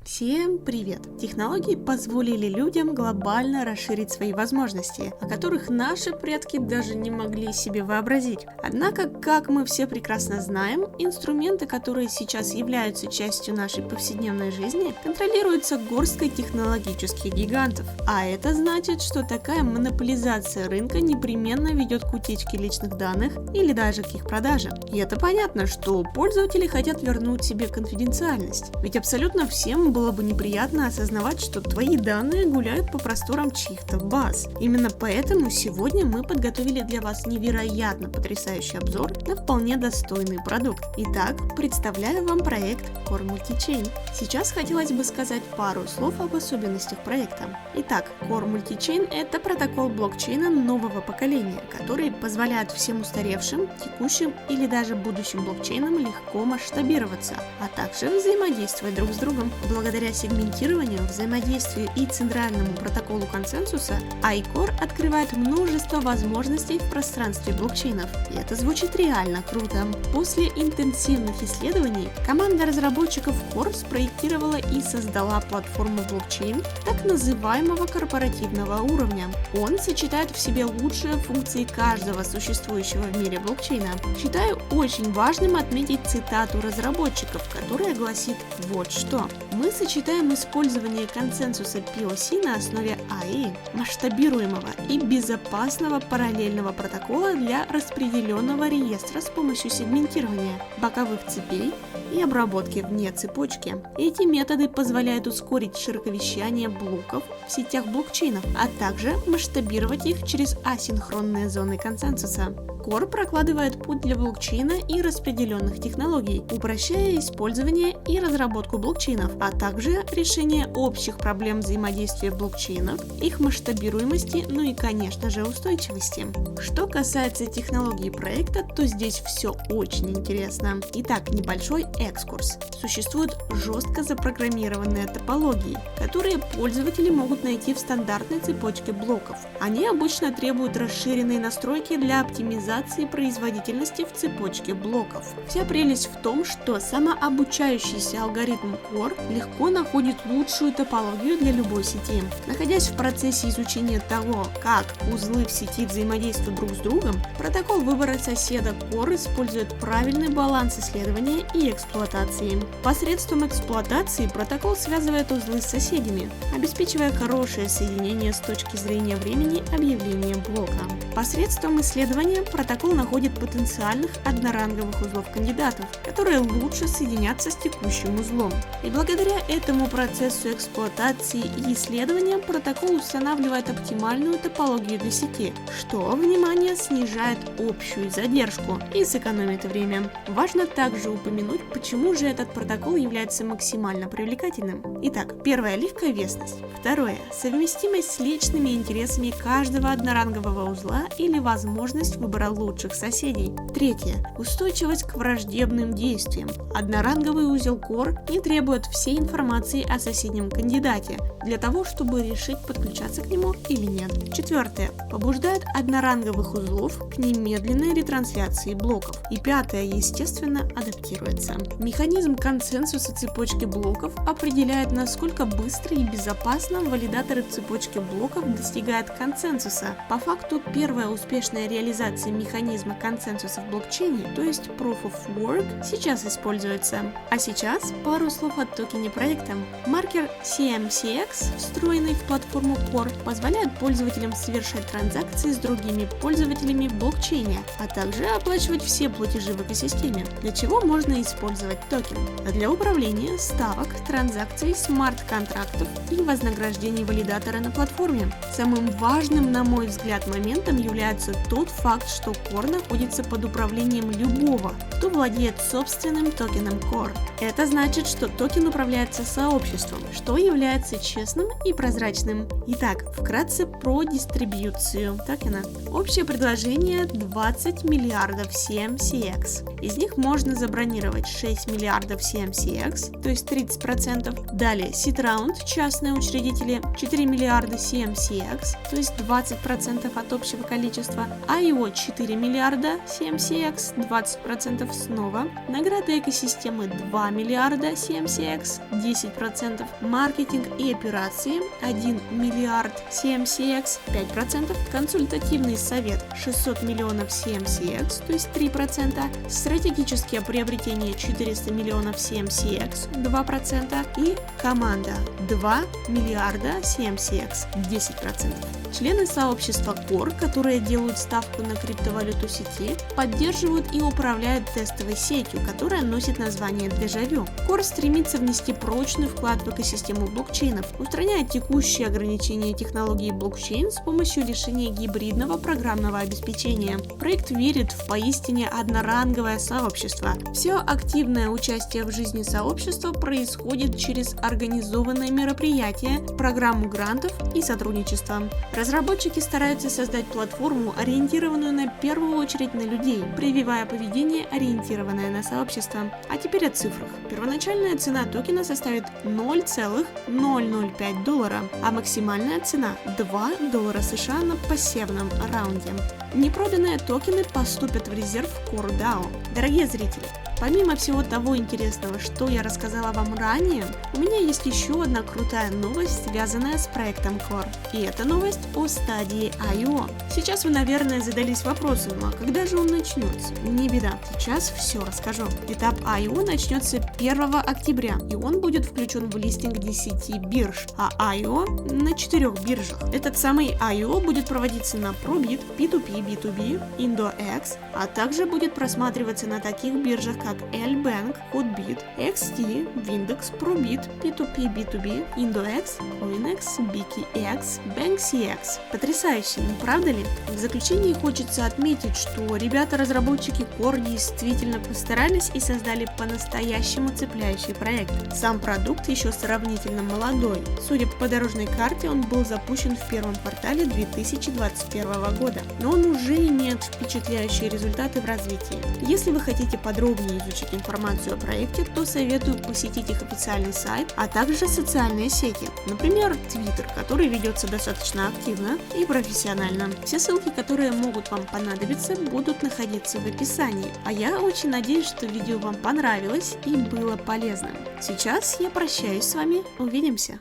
Всем привет! Технологии позволили людям глобально расширить свои возможности, о которых наши предки даже не могли себе вообразить. Однако, как мы все прекрасно знаем, инструменты, которые сейчас являются частью нашей повседневной жизни, контролируются горсткой технологических гигантов. А это значит, что такая монополизация рынка непременно ведет к утечке личных данных или даже к их продаже. И это понятно, что пользователи хотят вернуть себе конфиденциальность, ведь абсолютно всем было бы неприятно осознавать, что твои данные гуляют по просторам чьих-то баз. Именно поэтому сегодня мы подготовили для вас невероятно потрясающий обзор на вполне достойный продукт. Итак, представляю вам проект Core Multichain. Сейчас хотелось бы сказать пару слов об особенностях проекта. Итак, Core Multichain – это протокол блокчейна нового поколения, который позволяет всем устаревшим, текущим или даже будущим блокчейнам легко масштабироваться, а также взаимодействовать друг с другом. Благодаря сегментированию, взаимодействию и центральному протоколу консенсуса, iCore открывает множество возможностей в пространстве блокчейнов. И это звучит реально круто. После интенсивных исследований команда разработчиков Core спроектировала и создала платформу блокчейн так называемого корпоративного уровня. Он сочетает в себе лучшие функции каждого существующего в мире блокчейна. Считаю очень важным отметить цитату разработчиков, которая гласит вот что. Мы сочетаем использование консенсуса POC на основе AI, масштабируемого и безопасного параллельного протокола для распределенного реестра с помощью сегментирования, боковых цепей и обработки вне цепочки. Эти методы позволяют ускорить широковещание блоков в сетях блокчейнов, а также масштабировать их через асинхронные зоны консенсуса. Core прокладывает путь для блокчейна и распределенных технологий, упрощая использование и разработку блокчейнов, а также решение общих проблем взаимодействия блокчейнов, их масштабируемости, ну и, конечно же, устойчивости. Что касается технологии проекта, то здесь все очень интересно. Итак, небольшой экскурс. Существуют жестко запрограммированные топологии, которые пользователи могут найти в стандартной цепочке блоков. Они обычно требуют расширенной настройки для оптимизации производительности в цепочке блоков. Вся прелесть в том, что самообучающийся алгоритм Core легко находит лучшую топологию для любой сети. Находясь в процессе изучения того, как узлы в сети взаимодействуют друг с другом, протокол выбора соседа Core использует правильный баланс исследования и эксплуатации. Посредством эксплуатации протокол связывает узлы с соседями, обеспечивая хорошее соединение с точки зрения времени объявления блока. Посредством исследования протокол находит потенциальных одноранговых узлов-кандидатов, которые лучше соединятся с текущим узлом. И благодаря этому процессу эксплуатации и исследования протокол устанавливает оптимальную топологию для сети, что, внимание, снижает общую задержку и сэкономит время. Важно также упомянуть, почему же этот протокол является максимально привлекательным. Итак, первое – легковесность. Второе – совместимость с личными интересами каждого однорангового узла или возможность выбора лучших соседей. Третье – устойчивость к враждебным действиям. Одноранговый узел Core не требует всей информации о соседнем кандидате для того, чтобы решить, подключаться к нему или нет. Четвертое – побуждает одноранговых узлов к немедленной ретрансляции блоков. И пятое, естественно, адаптируется. Механизм консенсуса цепочки блоков определяет, насколько быстро и безопасно валидаторы цепочки блоков достигают консенсуса. По факту, первая успешная реализация механизма консенсуса в блокчейне, то есть Proof of Work, сейчас используется. А сейчас пару слов о токене проекта. Маркер CMCX, встроенный в платформу Core, позволяет пользователям совершать транзакции с другими пользователями в блокчейне, а также оплачивать все платежи в экосистеме, для чего можно использовать токен. Для управления ставок, транзакций, смарт-контрактов и вознаграждений валидатора на платформе. Самым важным, на мой взгляд, моментом является тот факт, что Core находится под управлением любого, кто владеет собственным токеном Core. Это значит, что токен управляется сообществом, что является честным и прозрачным. Итак, вкратце про дистрибьюцию токена. Общее предложение 20 миллиардов CMCX. Из них можно забронировать 6 6 миллиардов CMCX, то есть 30%. Далее Seedround, частные учредители, 4 миллиарда CMCX, то есть 20% от общего количества. IO 4 миллиарда CMCX, 20% снова. Награды экосистемы 2 миллиарда CMCX, 10%. Маркетинг и операции 1 миллиард CMCX, 5%. Консультативный совет 600 миллионов CMCX, то есть 3%. Стратегические приобретения 400 миллионов CMCX, 2%. И команда 2 миллиарда CMCX, 10%. Члены сообщества Core, которые делают ставку на криптовалюту сети, поддерживают и управляют тестовой сетью, которая носит название Дежавю. Core стремится внести прочный вклад в экосистему блокчейнов, устраняя текущие ограничения технологии блокчейн с помощью решения гибридного программного обеспечения. Проект верит в поистине одноранговое сообщество. Все активное участие в жизни сообщества происходит через организованные мероприятия, программу грантов и сотрудничество. Разработчики стараются создать платформу, ориентированную на первую очередь на людей, прививая поведение, ориентированное на сообщество. А теперь о цифрах. Первоначальная цена токена составит $0,005, а максимальная цена $2 США на пассивном раунде. Непроданные токены поступят в резерв Core DAO. Дорогие зрители, помимо всего того интересного, что я рассказала вам ранее, у меня есть еще одна крутая новость, связанная с проектом Core. И это новость о стадии IO. Сейчас вы, наверное, задались вопросом, а когда же он начнется? Не беда, сейчас все расскажу. Этап IO начнется 1 октября, и он будет включен в листинг 10 бирж, а IO на 4 биржах. Этот самый IO будет проводиться на Probit, P2P, B2B, IndoX, а также будет просматриваться на таких биржах, как L-Bank, Hotbit, XT, Windex, Probit, P2P, B2B, IndoX, CoinEx, BKX, BankCX. Потрясающе, не правда ли? В заключении хочется отметить, что ребята-разработчики Core действительно постарались и создали по-настоящему цепляющий проект. Сам продукт еще сравнительно молодой. Судя по дорожной карте, он был запущен в первом квартале 2021 года, но он уже имеет впечатляющие результаты в развитии. Если вы хотите подробнее изучить информацию о проекте, то советую посетить их официальный сайт, а также социальные сети, например, Twitter, который ведется достаточно активно и профессионально. Все ссылки, которые могут вам понадобиться, будут находиться в описании. А я очень надеюсь, что видео вам понравилось и было полезным. Сейчас я прощаюсь с вами, увидимся!